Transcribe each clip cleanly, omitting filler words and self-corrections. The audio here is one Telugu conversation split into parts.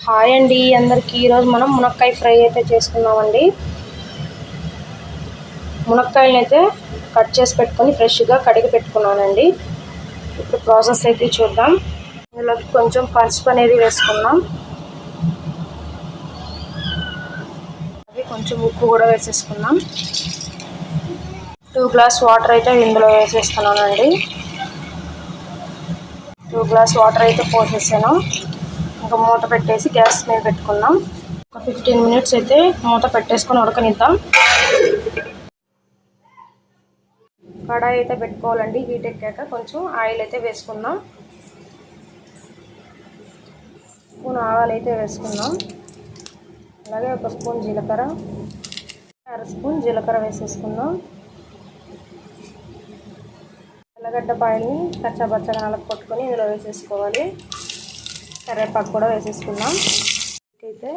హాయ్ అండి అందరికీ. ఈరోజు మనం మునక్కాయ ఫ్రై అయితే చేసుకున్నామండి. మునక్కాయలను అయితే కట్ చేసి పెట్టుకొని ఫ్రెష్గా కడిగి పెట్టుకున్నానండి. ఇప్పుడు ప్రాసెస్ అయితే చూద్దాం. ఇందులోకి కొంచెం పసుపు అనేది వేసుకున్నాం. అది కొంచెం ఉప్పు కూడా వేసేసుకున్నాం. 2 గ్లాస్ వాటర్ అయితే ఇందులో వేసేస్తున్నానండి. 2 గ్లాస్ వాటర్ అయితే పోసేసాను. ఇంకా మూత పెట్టేసి గ్యాస్ మీద పెట్టుకున్నాం. ఒక 15 మినిట్స్ అయితే మూత పెట్టేసుకొని ఉడకనిద్దాం. కడాయి అయితే పెట్టుకోవాలండి. హీట్ ఎక్కాక కొంచెం ఆయిల్ అయితే వేసుకుందాం. స్పూన్ ఆవాలు అయితే వేసుకుందాం. అలాగే ఒక స్పూన్ జీలకర్ర, అర స్పూన్ జీలకర్ర వేసేసుకుందాం. తెల్లగడ్డ పాయల్ని కచ్చాబచ్చగా నలగొట్టుకొని ఇందులో వేసేసుకోవాలి. కరివేపాకు కూడా వేసేసుకుందాం. అయితే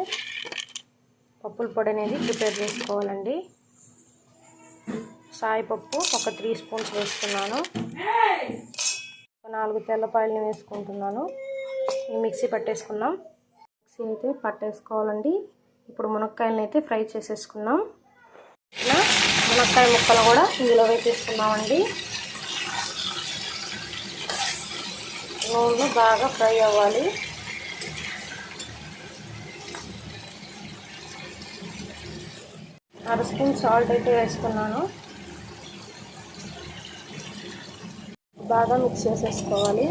పప్పుల పొడి అనేది ప్రిపేర్ చేసుకోవాలండి. సాయిపప్పు ఒక 3 స్పూన్స్ వేసుకున్నాను. 4 తెల్లపాయలని వేసుకుంటున్నాను. ఈ మిక్సీ పట్టేసుకుందాం. మిక్సీ అయితే పట్టేసుకోవాలండి. ఇప్పుడు మునక్కాయలను అయితే ఫ్రై చేసేసుకుందాం. ఇలా మునక్కాయ ముక్కలు కూడా ఇందులో వేసేసుకుందామండి. నూనె బాగా ఫ్రై అవ్వాలి. అర స్పూన్ సాల్ట్ అయితే వేసుకున్నాను. బాగా మిక్స్ చేసేసుకోవాలి.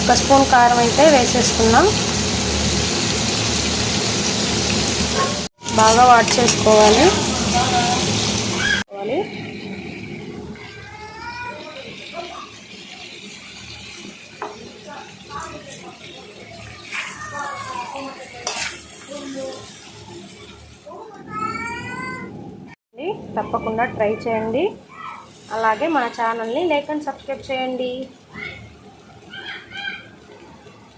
ఒక స్పూన్ కారం అయితే వేసేసుకున్నాం. బాగా వాట్ చేసుకోవాలి. తప్పకుండా ట్రై చేయండి. అలాగే మన ఛానల్ని లైక్ అండ్ సబ్స్క్రైబ్ చేయండి.